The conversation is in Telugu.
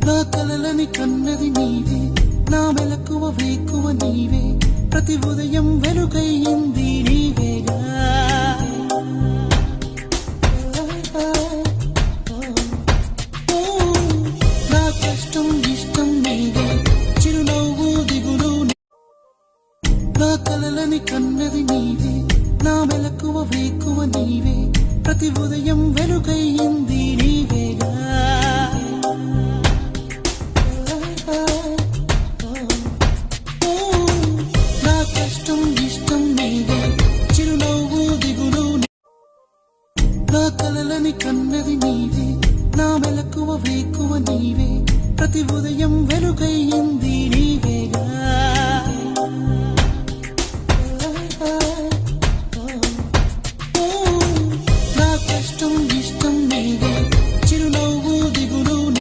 నా కలలని కన్నది నీవే, నా మెలకువ వేకువ నీవే, ప్రతి ఉదయం వెలుగయ్యింది నీవేగా. నా కష్టం ఇష్టం నీవే, చిరునవ్వు దిగులు. నా కలలని కన్నది నీవే, నా మెలకువ వేకువ నీవే, ప్రతి ఉదయం వెలుగయ్యింది నీవేగా. నా కష్టం ఇష్టం నీవే, చిరునవ్వు దిగులు. నా కలలని కన్నది నీవే, నా మెలకువ వేకువ నీవే, ప్రతి ఉదయం వెలుగయ్యింది నీవే.